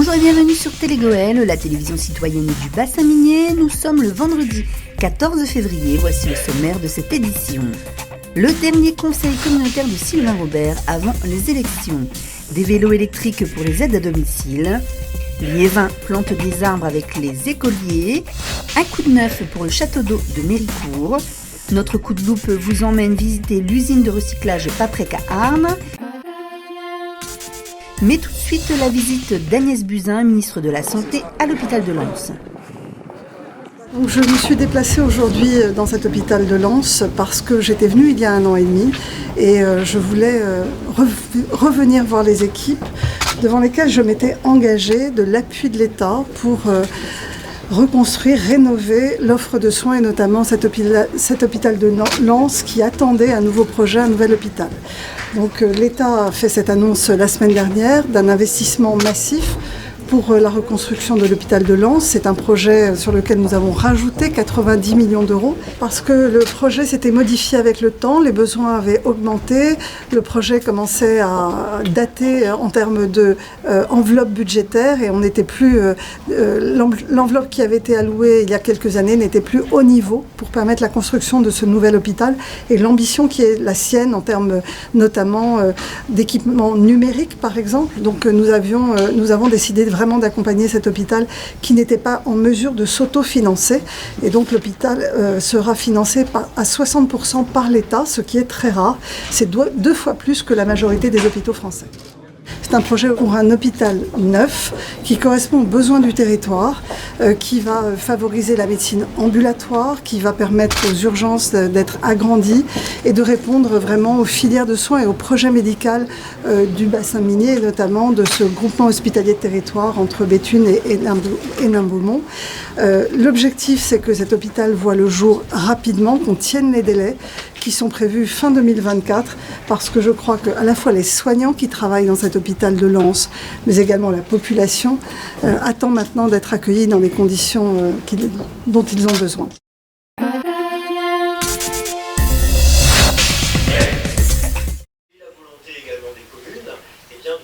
Bonjour et bienvenue sur Télégoël, la télévision citoyenne du bassin minier. Nous sommes le vendredi 14 février, voici le sommaire de cette édition. Le dernier conseil communautaire de Sylvain Robert avant les élections. Des vélos électriques pour les aides à domicile. Liévin plante des arbres avec les écoliers. Un coup de neuf pour le château d'eau de Méricourt. Notre coup de loupe vous emmène visiter l'usine de recyclage Paprec à Arnes. Mais tout de suite, la visite d'Agnès Buzyn, ministre de la Santé, à l'hôpital de Lens. Donc je me suis déplacée aujourd'hui dans cet hôpital de Lens parce que j'étais venue il y a 1 an et demi et je voulais revenir voir les équipes devant lesquelles je m'étais engagée de l'appui de l'État pour reconstruire, rénover l'offre de soins et notamment cet hôpital de Lens qui attendait un nouveau projet, un nouvel hôpital. Donc l'État a fait cette annonce la semaine dernière d'un investissement massif pour la reconstruction de l'hôpital de Lens. C'est un projet sur lequel nous avons rajouté 90 millions d'euros parce que le projet s'était modifié avec le temps, les besoins avaient augmenté, le projet commençait à dater en termes d'enveloppe budgétaire et on n'était plus l'enveloppe qui avait été allouée il y a quelques années n'était plus au niveau pour permettre la construction de ce nouvel hôpital et l'ambition qui est la sienne en termes notamment d'équipements numériques par exemple. Donc nous avons décidé vraiment d'accompagner cet hôpital qui n'était pas en mesure de s'autofinancer. Et donc l'hôpital sera financé à 60% par l'État, ce qui est très rare. C'est 2 fois plus que la majorité des hôpitaux français. C'est un projet pour un hôpital neuf qui correspond aux besoins du territoire, qui va favoriser la médecine ambulatoire, qui va permettre aux urgences d'être agrandies et de répondre vraiment aux filières de soins et au projet médical du bassin minier, et notamment de ce groupement hospitalier de territoire entre Béthune et Nain-Beaumont. L'objectif, c'est que cet hôpital voit le jour rapidement, qu'on tienne les délais qui sont prévus fin 2024, parce que je crois qu'à la fois les soignants qui travaillent dans cet hôpital de Lens, mais également la population, attend maintenant d'être accueillis dans les conditions dont ils ont besoin.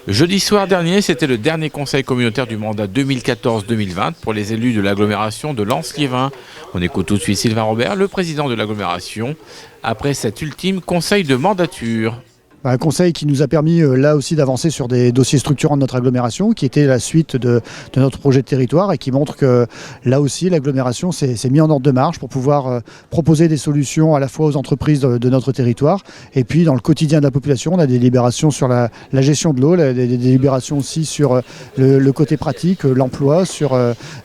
Jeudi soir dernier, c'était le dernier conseil communautaire du mandat 2014-2020 pour les élus de l'agglomération de Lens-Liévin. On écoute tout de suite Sylvain Robert, le président de l'agglomération, après cet ultime conseil de mandature. Un conseil qui nous a permis là aussi d'avancer sur des dossiers structurants de notre agglomération, qui était la suite de notre projet de territoire et qui montre que là aussi l'agglomération s'est mis en ordre de marche pour pouvoir proposer des solutions à la fois aux entreprises de notre territoire et puis dans le quotidien de la population. On a des délibérations sur la gestion de l'eau, des délibérations aussi sur le côté pratique, l'emploi, sur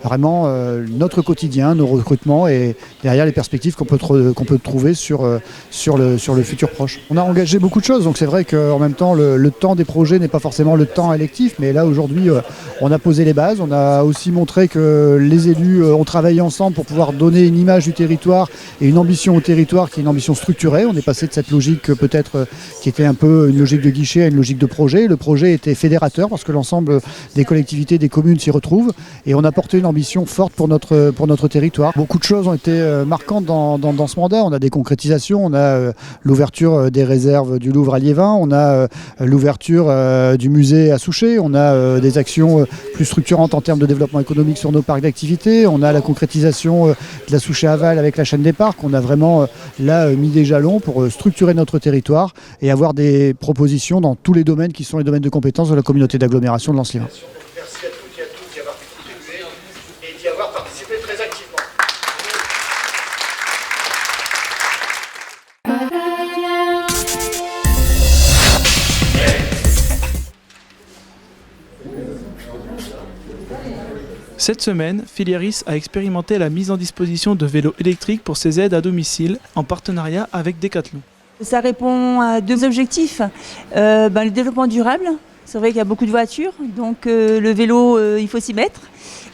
vraiment notre quotidien, nos recrutements et derrière les perspectives qu'on peut trouver sur le futur proche. On a engagé beaucoup de choses, donc c'est vrai qu'en même temps, le temps des projets n'est pas forcément le temps électif, mais là aujourd'hui, on a posé les bases. On a aussi montré que les élus ont travaillé ensemble pour pouvoir donner une image du territoire et une ambition au territoire qui est une ambition structurée. On est passé de cette logique peut-être qui était un peu une logique de guichet à une logique de projet. Le projet était fédérateur parce que l'ensemble des collectivités, des communes s'y retrouvent et on a porté une ambition forte pour notre territoire. Beaucoup de choses ont été marquantes dans ce mandat. On a des concrétisations, on a l'ouverture des réserves du Louvre à Liévin, on a l'ouverture du musée à Souchet, on a des actions plus structurantes en termes de développement économique sur nos parcs d'activités, on a la concrétisation de la Souchet Aval avec la chaîne des parcs. On a vraiment là mis des jalons pour structurer notre territoire et avoir des propositions dans tous les domaines qui sont les domaines de compétences de la communauté d'agglomération de Lens-Liévin. Merci à toutes et à tous d'y avoir contribué et d'y avoir participé très activement. Cette semaine, Filiéris a expérimenté la mise en disposition de vélos électriques pour ses aides à domicile en partenariat avec Decathlon. Ça répond à 2 objectifs. Le développement durable, c'est vrai qu'il y a beaucoup de voitures, donc le vélo, il faut s'y mettre.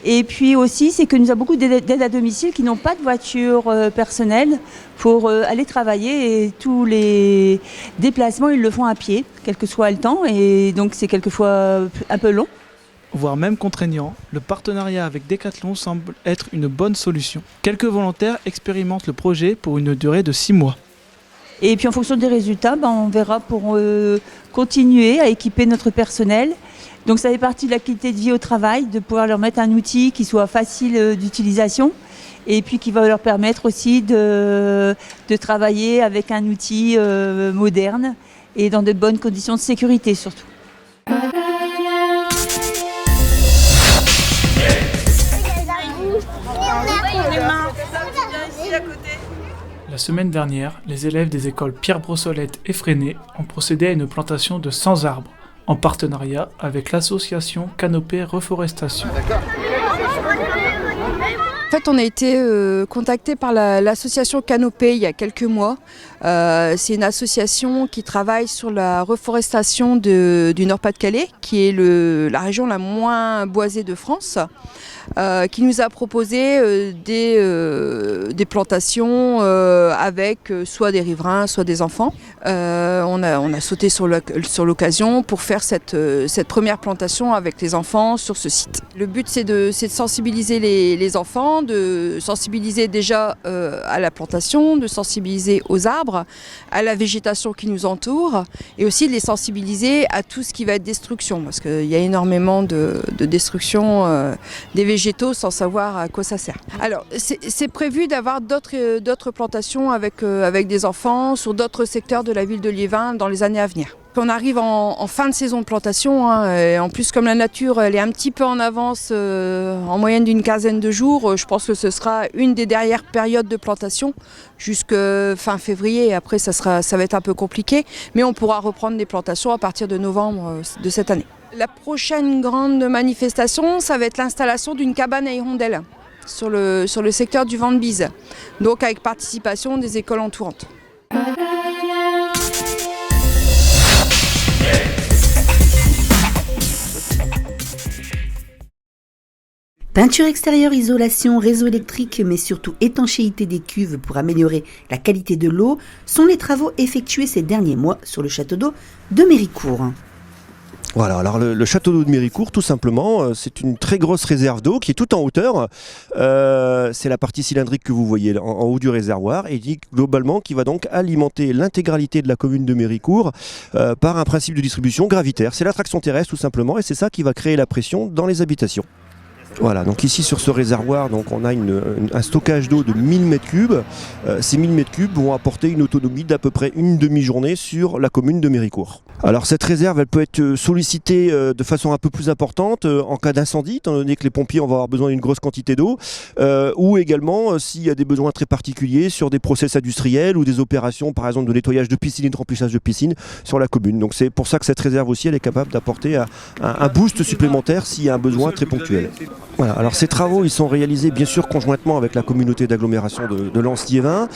Et puis aussi, c'est que nous avons beaucoup d'aides à domicile qui n'ont pas de voiture personnelle pour aller travailler et tous les déplacements, ils le font à pied, quel que soit le temps, et donc c'est quelquefois un peu long. Voire même contraignant, le partenariat avec Decathlon semble être une bonne solution. Quelques volontaires expérimentent le projet pour une durée de 6 mois. Et puis en fonction des résultats, on verra pour continuer à équiper notre personnel. Donc ça fait partie de la qualité de vie au travail, de pouvoir leur mettre un outil qui soit facile d'utilisation et puis qui va leur permettre aussi de travailler avec un outil moderne et dans de bonnes conditions de sécurité surtout. La semaine dernière, les élèves des écoles Pierre Brossolette et Freinet ont procédé à une plantation de 100 arbres, en partenariat avec l'association Canopée Reforestation. En fait, on a été contacté par l'association Canopée il y a quelques mois. C'est une association qui travaille sur la reforestation du Nord-Pas-de-Calais, qui est la région la moins boisée de France, qui nous a proposé des plantations avec soit des riverains, soit des enfants. On a sauté sur l'occasion pour faire cette première plantation avec les enfants sur ce site. Le but, c'est de sensibiliser les enfants, de sensibiliser déjà à la plantation, de sensibiliser aux arbres, à la végétation qui nous entoure et aussi de les sensibiliser à tout ce qui va être destruction parce qu'il y a énormément de destruction des végétaux sans savoir à quoi ça sert. Alors c'est prévu d'avoir d'autres plantations avec des enfants sur d'autres secteurs de la ville de Liévin dans les années à venir. On arrive en fin de saison de plantation, et en plus comme la nature elle est un petit peu en avance, en moyenne d'une quinzaine de jours, je pense que ce sera une des dernières périodes de plantation jusqu'à fin février. Après ça va être un peu compliqué, mais on pourra reprendre des plantations à partir de novembre de cette année. La prochaine grande manifestation, ça va être l'installation d'une cabane à hirondelles sur le secteur du Vent-de-Bise, donc avec participation des écoles entourantes. Peinture extérieure, isolation, réseau électrique, mais surtout étanchéité des cuves pour améliorer la qualité de l'eau sont les travaux effectués ces derniers mois sur le château d'eau de Méricourt. Voilà, alors le château d'eau de Méricourt, tout simplement, c'est une très grosse réserve d'eau qui est tout en hauteur. C'est la partie cylindrique que vous voyez en haut du réservoir et globalement qui va donc alimenter l'intégralité de la commune de Méricourt par un principe de distribution gravitaire. C'est l'attraction terrestre tout simplement et c'est ça qui va créer la pression dans les habitations. Voilà, donc ici sur ce réservoir, donc on a un stockage d'eau de 1000 m3. Ces 1000 m3 vont apporter une autonomie d'à peu près une demi-journée sur la commune de Méricourt. Alors cette réserve, elle peut être sollicitée de façon un peu plus importante en cas d'incendie, étant donné que les pompiers vont avoir besoin d'une grosse quantité d'eau, ou également s'il y a des besoins très particuliers sur des process industriels ou des opérations par exemple de nettoyage de piscine et de remplissage de piscine sur la commune. Donc c'est pour ça que cette réserve aussi, elle est capable d'apporter un boost supplémentaire s'il y a un besoin très ponctuel. Voilà, alors ces travaux ils sont réalisés bien sûr conjointement avec la communauté d'agglomération de Lens-Liévin.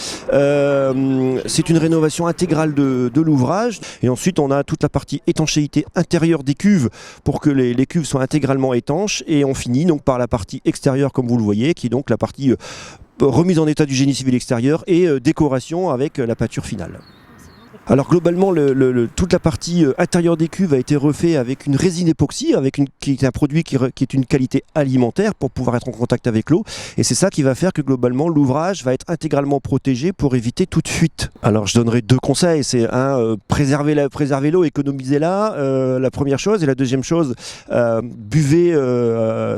C'est une rénovation intégrale de l'ouvrage et ensuite on a toute la partie étanchéité intérieure des cuves pour que les cuves soient intégralement étanches et on finit donc par la partie extérieure comme vous le voyez qui est donc la partie remise en état du génie civil extérieur et décoration avec la peinture finale. Alors globalement, toute la partie intérieure des cuves a été refaite avec une résine époxy, qui est un produit qui est une qualité alimentaire pour pouvoir être en contact avec l'eau. Et c'est ça qui va faire que globalement, l'ouvrage va être intégralement protégé pour éviter toute fuite. Alors je donnerai deux conseils. C'est préserver l'eau, économisez-la, la première chose. Et la deuxième chose, buvez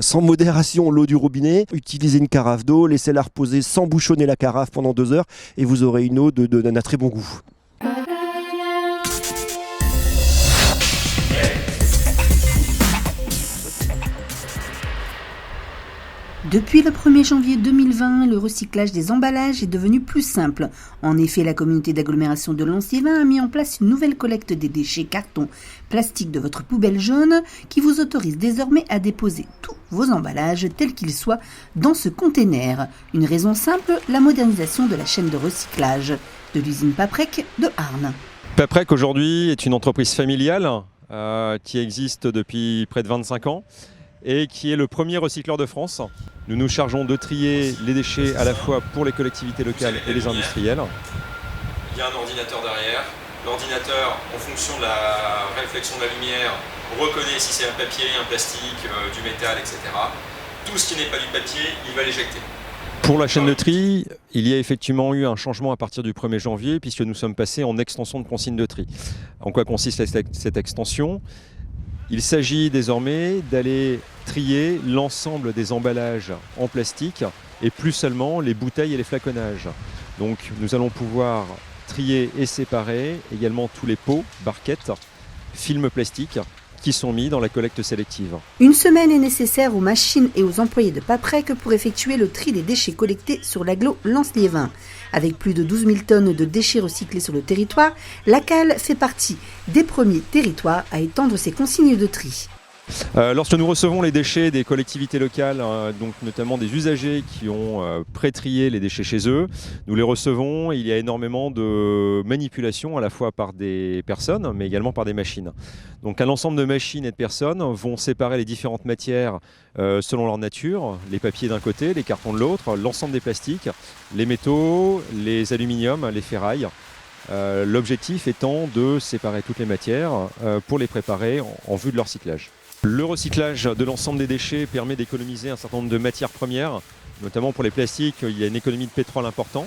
sans modération l'eau du robinet. Utilisez une carafe d'eau, laissez-la reposer sans bouchonner la carafe pendant 2 heures et vous aurez une eau d'un très bon goût. Depuis le 1er janvier 2020, le recyclage des emballages est devenu plus simple. En effet, la communauté d'agglomération de Lens-Liévin a mis en place une nouvelle collecte des déchets carton, plastique de votre poubelle jaune qui vous autorise désormais à déposer tous vos emballages tels qu'ils soient dans ce container. Une raison simple, la modernisation de la chaîne de recyclage de l'usine Paprec de Arnes. Paprec aujourd'hui est une entreprise familiale qui existe depuis près de 25 ans. Et qui est le premier recycleur de France. Nous nous chargeons de trier les déchets à la fois pour les collectivités locales et les industriels. Il y a un ordinateur derrière. L'ordinateur, en fonction de la réflexion de la lumière, reconnaît si c'est un papier, un plastique, du métal, etc. Tout ce qui n'est pas du papier, il va l'éjecter. Pour la chaîne de tri, il y a effectivement eu un changement à partir du 1er janvier puisque nous sommes passés en extension de consigne de tri. En quoi consiste cette extension ? Il s'agit désormais d'aller trier l'ensemble des emballages en plastique et plus seulement les bouteilles et les flaconnages. Donc nous allons pouvoir trier et séparer également tous les pots, barquettes, films plastiques qui sont mis dans la collecte sélective. Une semaine est nécessaire aux machines et aux employés de Paprec pour effectuer le tri des déchets collectés sur l'agglo Lens-Liévin. Avec plus de 12 000 tonnes de déchets recyclés sur le territoire, la Cale fait partie des premiers territoires à étendre ses consignes de tri. Lorsque nous recevons les déchets des collectivités locales, donc notamment des usagers qui ont pré-trié les déchets chez eux, nous les recevons. Il y a énormément de manipulations à la fois par des personnes mais également par des machines. Donc un ensemble de machines et de personnes vont séparer les différentes matières selon leur nature, les papiers d'un côté, les cartons de l'autre, l'ensemble des plastiques, les métaux, les aluminiums, les ferrailles. L'objectif étant de séparer toutes les matières pour les préparer en vue de leur recyclage. Le recyclage de l'ensemble des déchets permet d'économiser un certain nombre de matières premières, notamment pour les plastiques, il y a une économie de pétrole importante.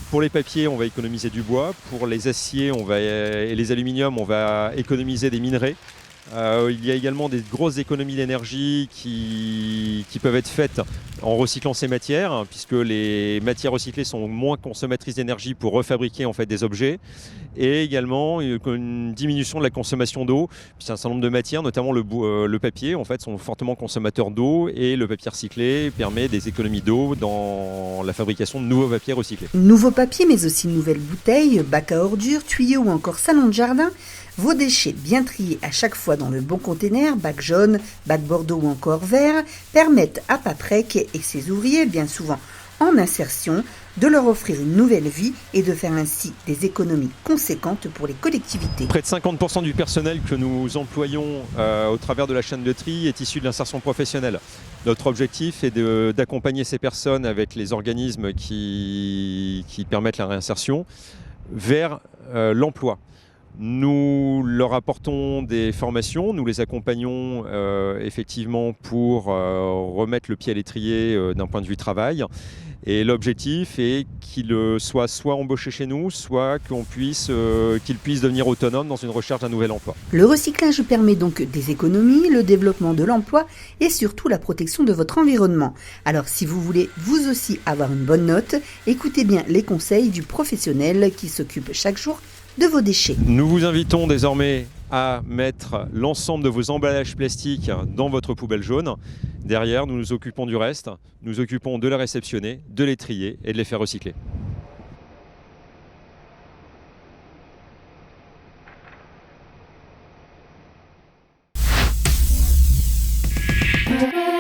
Pour les papiers, on va économiser du bois. Pour les aciers et les aluminiums, on va économiser des minerais. Il y a également des grosses économies d'énergie qui peuvent être faites en recyclant ces matières, puisque les matières recyclées sont moins consommatrices d'énergie pour refabriquer en fait des objets, et également une diminution de la consommation d'eau, puisqu'un certain nombre de matières, notamment le papier, en fait, sont fortement consommateurs d'eau, et le papier recyclé permet des économies d'eau dans la fabrication de nouveaux papiers recyclés. Nouveaux papiers, mais aussi de nouvelles bouteilles, bacs à ordures, tuyaux ou encore salons de jardin. Vos déchets bien triés à chaque fois dans le bon container, bac jaune, bac bordeaux ou encore vert, permettent à Paprec et ses ouvriers, bien souvent en insertion, de leur offrir une nouvelle vie et de faire ainsi des économies conséquentes pour les collectivités. Près de 50% du personnel que nous employons au travers de la chaîne de tri est issu de l'insertion professionnelle. Notre objectif est d'accompagner ces personnes avec les organismes qui permettent la réinsertion vers l'emploi. Nous leur apportons des formations, nous les accompagnons effectivement pour remettre le pied à l'étrier d'un point de vue travail. Et l'objectif est qu'ils soient soit embauchés chez nous, soit qu'ils puissent devenir autonomes dans une recherche d'un nouvel emploi. Le recyclage permet donc des économies, le développement de l'emploi et surtout la protection de votre environnement. Alors si vous voulez vous aussi avoir une bonne note, écoutez bien les conseils du professionnel qui s'occupe chaque jour de vos déchets. Nous vous invitons désormais à mettre l'ensemble de vos emballages plastiques dans votre poubelle jaune. Derrière, nous nous occupons du reste. Nous occupons de les réceptionner, de les trier et de les faire recycler. Thank you.